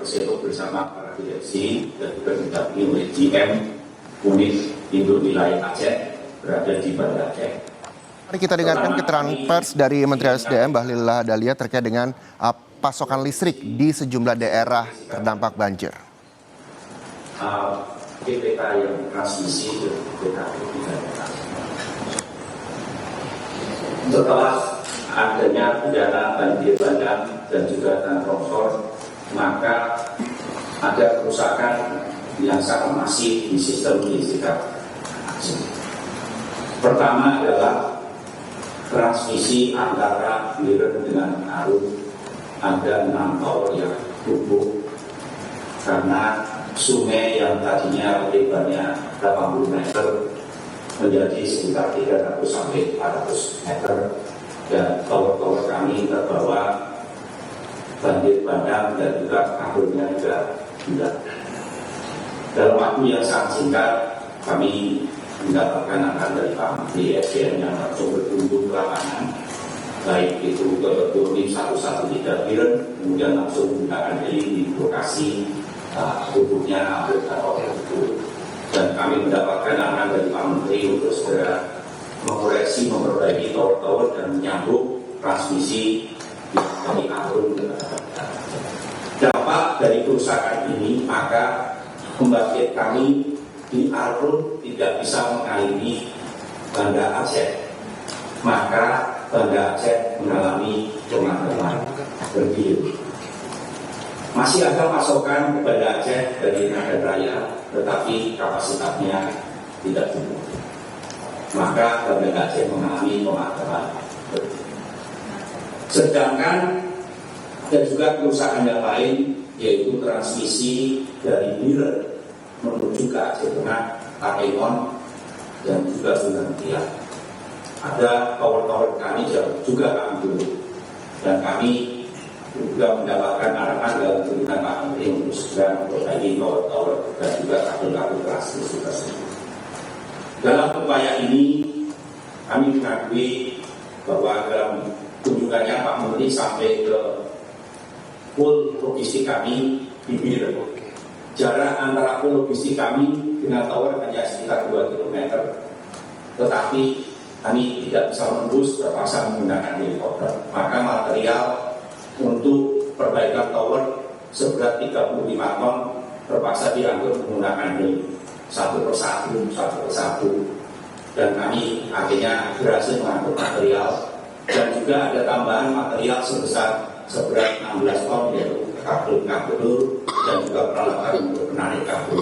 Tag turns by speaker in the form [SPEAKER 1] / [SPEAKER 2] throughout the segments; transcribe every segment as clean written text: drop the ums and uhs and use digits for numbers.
[SPEAKER 1] Persero bersama para direksi dan juga didampingi oleh GM unit induk wilayah Aceh berada di Banda Aceh.
[SPEAKER 2] Mari kita dengarkan keterangan pers dari Menteri SDM Bahlil Lahadalia terkait dengan pasokan listrik di sejumlah daerah terdampak banjir.
[SPEAKER 1] PPK yang transmisi dan PPK tidak. Setelah adanya bencana banjir bandang dan juga tanah longsor, maka ada kerusakan yang sangat masif di sistem listrik. Pertama adalah transmisi antara Biren dengan Arun. Ada 6 tower yang rubuh karena sungai yang tadinya lebarnya 80 meter menjadi sekitar 300 sampai 400 meter, dan tower-tower kami terbawa banjir bandang dan juga kabelnya juga bulat. Dalam waktu yang sangat singkat kami mendapatkan arahan dari Pak Menteri SDM yang langsung berkunjung ke lapangan, baik itu ke Kodim 113 Biren, kemudian langsung menggunakan heli di lokasi rubuhnya tower itu, dan kami mendapatkan arahan dari Pak Menteri untuk segera mengoreksi, memperbaiki tower-tower dan menyambung transmisi dari Arun. Dampak dari kerusakan ini, maka pembangkit kami di Arun tidak bisa mengairi Banda Aceh, maka Banda Aceh mengalami pemadaman bergilir. Masih ada pasokan ke Banda Aceh dari Nagan Raya, tetapi kapasitasnya tidak cukup, maka Banda Aceh mengalami pemadaman bergilir. Sedangkan ada juga kerusakan yang lain, yaitu transmisi dari Biren menuju ke Aceh Tengah, Takengon, dan juga Sundantia. Ada tower-tower kami juga kami dulu, dan kami juga mendapatkan arahan dalam kunjungan Pak Menteri untuk segera memperbaiki tower-tower dan juga kabel-kabel transmisi tersebut. Dalam upaya ini, kami mengakui bahwa dalam kunjungannya Pak Menteri sampai ke pool logistik kami di Biren. Jarak antara pool logistik kami dengan tower hanya sekitar 2 km, tetapi kami tidak bisa menembus, terpaksa menggunakan helikopter. Maka material untuk perbaikan tower seberat 35 ton terpaksa diangkut menggunakan heli satu persatu, dan kami akhirnya berhasil mengangkut material, dan juga ada tambahan material sebesar seberat 16 ton, yaitu kabel dan juga peralatan untuk menarik kabel,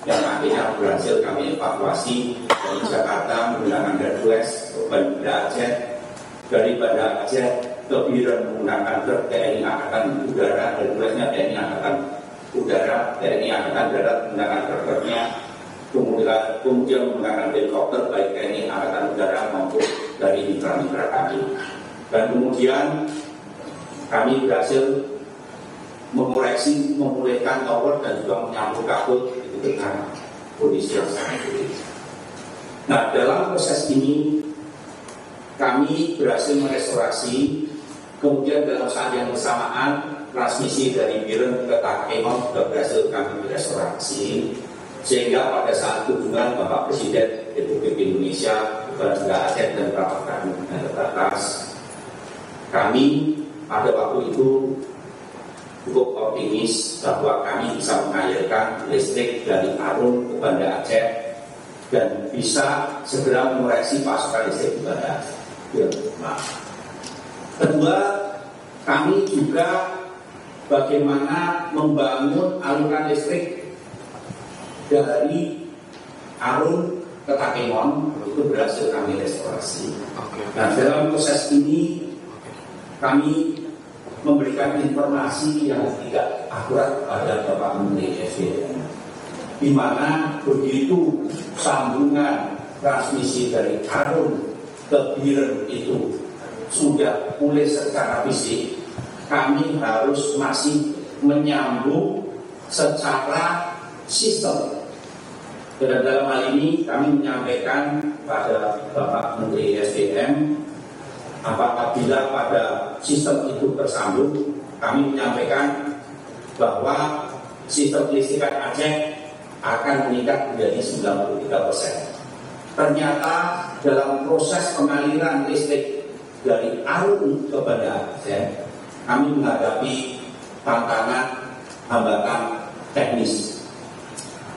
[SPEAKER 1] yang akhirnya berhasil kami evakuasi dari Jakarta menggunakan Hercules ke Banda Aceh, dari Banda Aceh ke Biren menggunakan truk TNI Angkatan Udara, Herculesnya TNI Angkatan Udara, TNI Angkatan Darat menggunakan truk-truknya, kemudian menggunakan helikopter baik TNI Angkatan Udara maupun dari mitra-mitra kami. Dan kemudian kami berhasil mengoreksi, memulihkan tower dan juga menyambung kabel dengan kondisi yang sangat sulit. Nah, dalam proses ini kami berhasil merestorasi, kemudian dalam saat yang bersamaan transmisi dari Biren ke Takengon juga berhasil kami merestorasi, sehingga pada saat kunjungan Bapak Presiden Republik Indonesia ke Banda Aceh dan rapat kami dengan terbatas, kami pada waktu itu cukup optimis bahwa kami bisa mengalirkan listrik dari Arun ke Banda Aceh dan bisa segera mengoreksi pasokan listrik di Banda Aceh. Kedua, kami juga bagaimana membangun aliran listrik dari Arun ke Takengon, itu berhasil kami restorasi. Nah, dalam proses ini kami memberikan informasi yang tidak akurat pada Bapak Menteri SDM, di mana begitu sambungan transmisi dari Arun ke Biren itu sudah pulih secara fisik, kami harus masih menyambung secara sistem. Dan dalam hal ini kami menyampaikan pada Bapak Menteri SDM, apabila pada sistem itu tersambung, kami menyampaikan bahwa sistem kelistrikan Aceh akan meningkat menjadi 93%. Ternyata dalam proses pengaliran listrik dari Arun ke Banda Aceh, kami menghadapi tantangan hambatan teknis.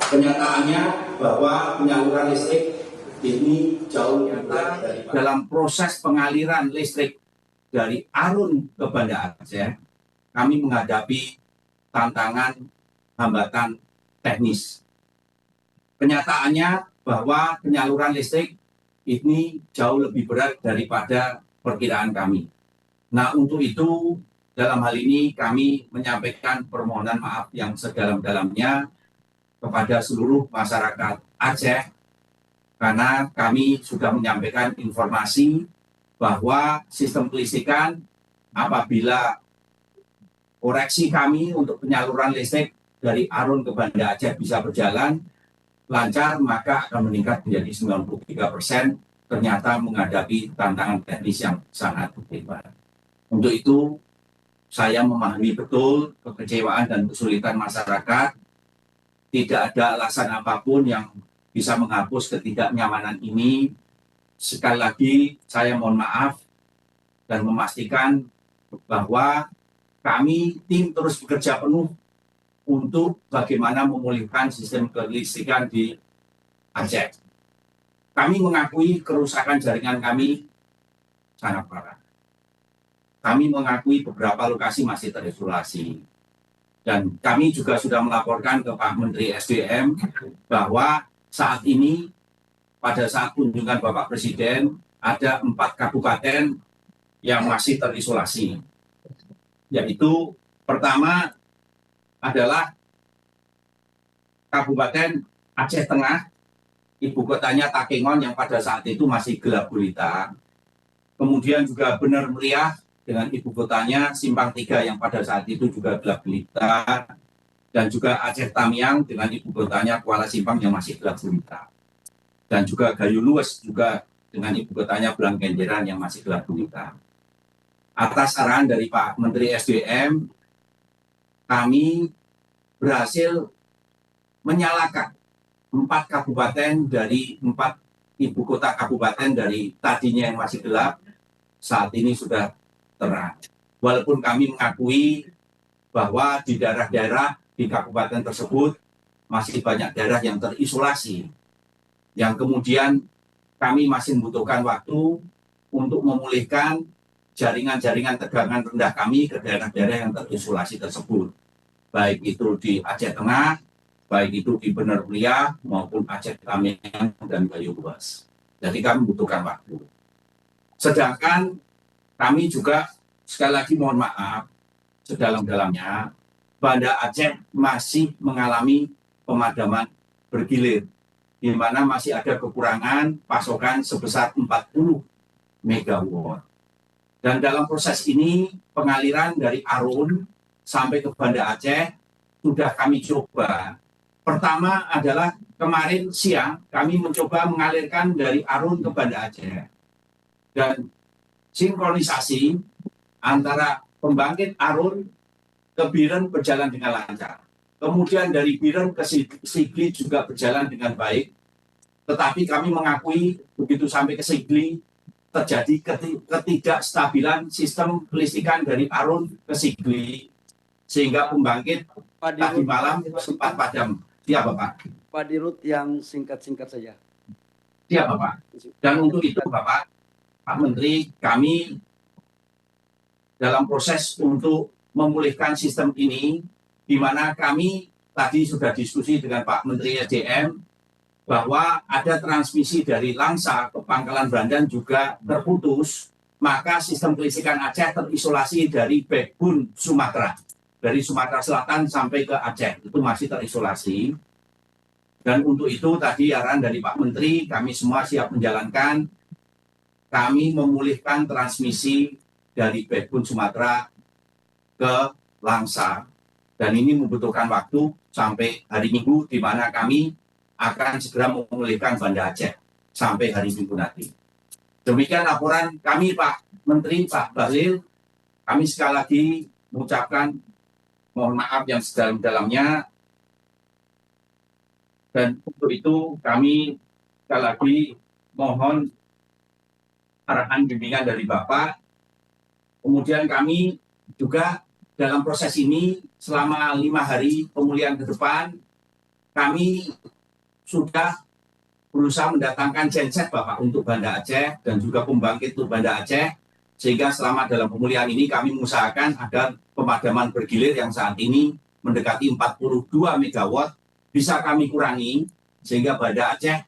[SPEAKER 1] Kenyataannya bahwa penyaluran listrik ini jauh lebih berat dari dalam proses pengaliran listrik dari Arun ke Banda Aceh, kami menghadapi tantangan hambatan teknis. Kenyataannya bahwa penyaluran listrik ini jauh lebih berat daripada perkiraan kami. Nah, untuk itu dalam hal ini kami menyampaikan permohonan maaf yang sedalam-dalamnya kepada seluruh masyarakat Aceh karena kami sudah menyampaikan informasi bahwa sistem kelistrikan apabila koreksi kami untuk penyaluran listrik dari Arun ke Banda Aceh bisa berjalan lancar, maka akan meningkat menjadi 93%, ternyata menghadapi tantangan teknis yang sangat hebat. Untuk itu, saya memahami betul kekecewaan dan kesulitan masyarakat. Tidak ada alasan apapun yang bisa menghapus ketidaknyamanan ini. Sekali lagi, saya mohon maaf dan memastikan bahwa kami tim terus bekerja penuh untuk bagaimana memulihkan sistem kelistrikan di Aceh. Kami mengakui kerusakan jaringan kami sangat parah. Kami mengakui beberapa lokasi masih terisolasi. Dan kami juga sudah melaporkan ke Pak Menteri SDM bahwa saat ini pada saat kunjungan Bapak Presiden ada 4 kabupaten yang masih terisolasi. Yaitu pertama adalah Kabupaten Aceh Tengah, ibu kotanya Takengon yang pada saat itu masih gelap gulita. Kemudian juga Bener Meriah dengan ibu kotanya Simpang 3 yang pada saat itu juga gelap gulita. Dan juga Aceh Tamiang dengan ibu kotanya Kuala Simpang yang masih gelap gulita. Dan juga Gayo Luwes juga dengan ibu kotanya Blangkenjeran yang masih gelap gulita. Atas arahan dari Pak Menteri SDM, kami berhasil menyalakan 4 kabupaten dari 4 ibu kota kabupaten dari tadinya yang masih gelap, saat ini sudah terang. Walaupun kami mengakui bahwa di daerah-daerah di kabupaten tersebut masih banyak daerah yang terisolasi, yang kemudian kami masih membutuhkan waktu untuk memulihkan jaringan-jaringan tegangan rendah kami ke daerah-daerah yang terisolasi tersebut. Baik itu di Aceh Tengah, baik itu di Bener Meriah, maupun Aceh Tamiang dan Gayo Luwes. Jadi kami membutuhkan waktu. Sedangkan kami juga sekali lagi mohon maaf sedalam-dalamnya, Banda Aceh masih mengalami pemadaman bergilir, di mana masih ada kekurangan pasokan sebesar 40 megawatt. Dan dalam proses ini, pengaliran dari Arun sampai ke Banda Aceh sudah kami coba. Pertama adalah kemarin siang kami mencoba mengalirkan dari Arun ke Banda Aceh. Dan sinkronisasi antara pembangkit Arun ke Biren berjalan dengan lancar. Kemudian dari Biren ke Sigli juga berjalan dengan baik. Tetapi kami mengakui begitu sampai ke Sigli, terjadi ketidakstabilan sistem kelistrikan dari Arun ke Sigli, sehingga pembangkit tadi malam sempat padam. Siap, Bapak.
[SPEAKER 3] Pak Dirut yang singkat-singkat saja.
[SPEAKER 1] Siap, Bapak. Dan untuk itu, Bapak, Pak Menteri, kami dalam proses untuk memulihkan sistem ini, di mana kami tadi sudah diskusi dengan Pak Menteri SDM, bahwa ada transmisi dari Langsa ke Pangkalan Brandan juga terputus, maka sistem kelistrikan Aceh terisolasi dari backbone Sumatera. Dari Sumatera Selatan sampai ke Aceh, itu masih terisolasi. Dan untuk itu tadi arahan dari Pak Menteri, kami semua siap menjalankan. Kami memulihkan transmisi dari backbone Sumatera ke Langsa. Dan ini membutuhkan waktu sampai hari Minggu, di mana kami akan segera memulihkan Banda Aceh sampai hari Minggu nanti. Demikian laporan kami, Pak Menteri, Pak Bahlil. Kami sekali lagi mengucapkan mohon maaf yang sedalam-dalamnya. Dan untuk itu kami sekali lagi mohon arahan bimbingan dari Bapak. Kemudian kami juga dalam proses ini selama 5 hari pemulihan ke depan, kami sudah berusaha mendatangkan genset Bapak untuk Banda Aceh dan juga pembangkit untuk Banda Aceh, sehingga selama dalam pemulihan ini kami mengusahakan agar pemadaman bergilir yang saat ini mendekati 42 megawatt bisa kami kurangi sehingga Banda Aceh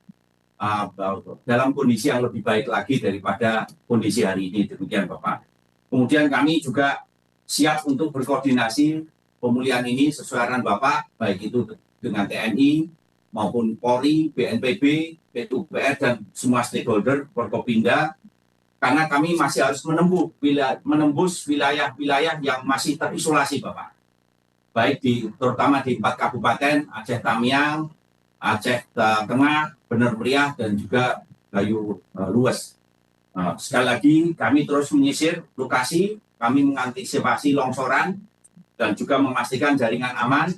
[SPEAKER 1] dalam kondisi yang lebih baik lagi daripada kondisi hari ini. Demikian Bapak. Kemudian kami juga siap untuk berkoordinasi pemulihan ini sesuai arahan Bapak, baik itu dengan TNI maupun Polri, BNPB, PUPR, dan semua stakeholder Forkopimda, karena kami masih harus menembus wilayah-wilayah yang masih terisolasi Bapak. Baik terutama di 4 kabupaten, Aceh Tamiang, Aceh Tengah, Bener Meriah, dan juga Gayo Lues. Sekali lagi kami terus menyisir lokasi, kami mengantisipasi longsoran dan juga memastikan jaringan aman.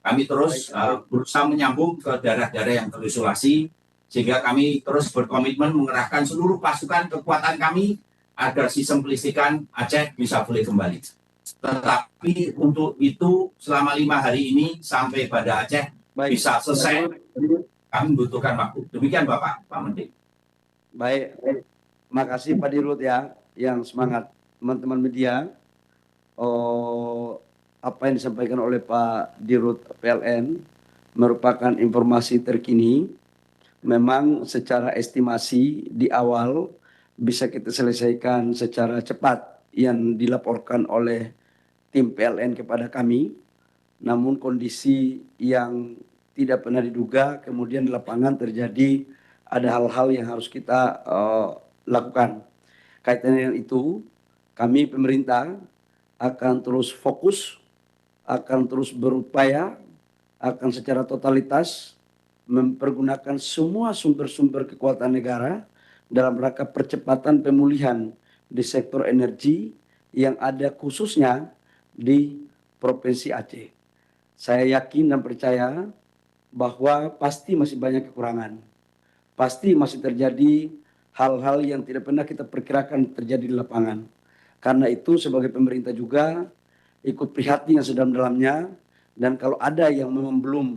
[SPEAKER 1] Kami terus berusaha menyambung ke daerah-daerah yang terisolasi, sehingga kami terus berkomitmen mengerahkan seluruh pasukan kekuatan kami agar sistem kelistrikan Aceh bisa pulih kembali. Tetapi untuk itu selama 5 hari ini sampai Banda Aceh bisa selesai, kami membutuhkan waktu. Demikian Bapak, Pak Menteri.
[SPEAKER 3] Baik, makasih Pak Dirut ya, yang semangat. Teman-teman media, apa yang disampaikan oleh Pak Dirut PLN merupakan informasi terkini. Memang secara estimasi di awal bisa kita selesaikan secara cepat yang dilaporkan oleh tim PLN kepada kami. Namun kondisi yang tidak pernah diduga, kemudian di lapangan terjadi ada hal-hal yang harus kita lakukan. Kaitan dengan itu, kami pemerintah akan terus fokus, akan terus berupaya, akan secara totalitas mempergunakan semua sumber-sumber kekuatan negara dalam rangka percepatan pemulihan di sektor energi yang ada khususnya di Provinsi Aceh. Saya yakin dan percaya bahwa pasti masih banyak kekurangan. Pasti masih terjadi hal-hal yang tidak pernah kita perkirakan terjadi di lapangan. Karena itu sebagai pemerintah juga ikut prihatin yang sedalam-dalamnya, dan kalau ada yang memang belum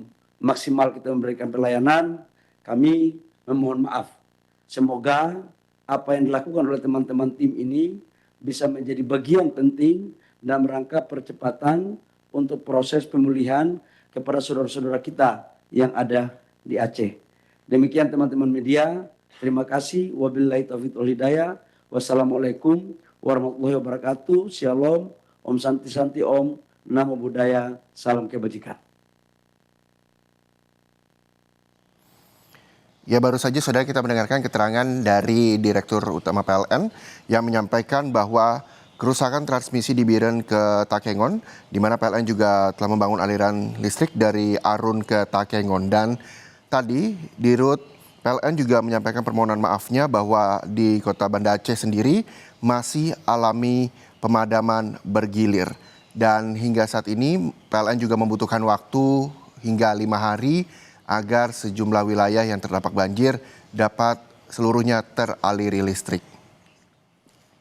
[SPEAKER 3] maksimal kita memberikan pelayanan, kami memohon maaf. Semoga apa yang dilakukan oleh teman-teman tim ini bisa menjadi bagian penting dalam rangka percepatan untuk proses pemulihan kepada saudara-saudara kita yang ada di Aceh. Demikian teman-teman media, terima kasih. Wabillahi taufiq wal hidayah. Wassalamualaikum warahmatullahi wabarakatuh. Shalom, Om Santi Santi Om, Namo Buddhaya, salam kebajikan.
[SPEAKER 2] Ya, baru saja saudara kita mendengarkan keterangan dari Direktur Utama PLN yang menyampaikan bahwa kerusakan transmisi di Biren ke Takengon, di mana PLN juga telah membangun aliran listrik dari Arun ke Takengon. Dan tadi Dirut PLN juga menyampaikan permohonan maafnya bahwa di kota Banda Aceh sendiri masih alami pemadaman bergilir. Dan hingga saat ini PLN juga membutuhkan waktu hingga 5 hari agar sejumlah wilayah yang terdampak banjir dapat seluruhnya teraliri listrik.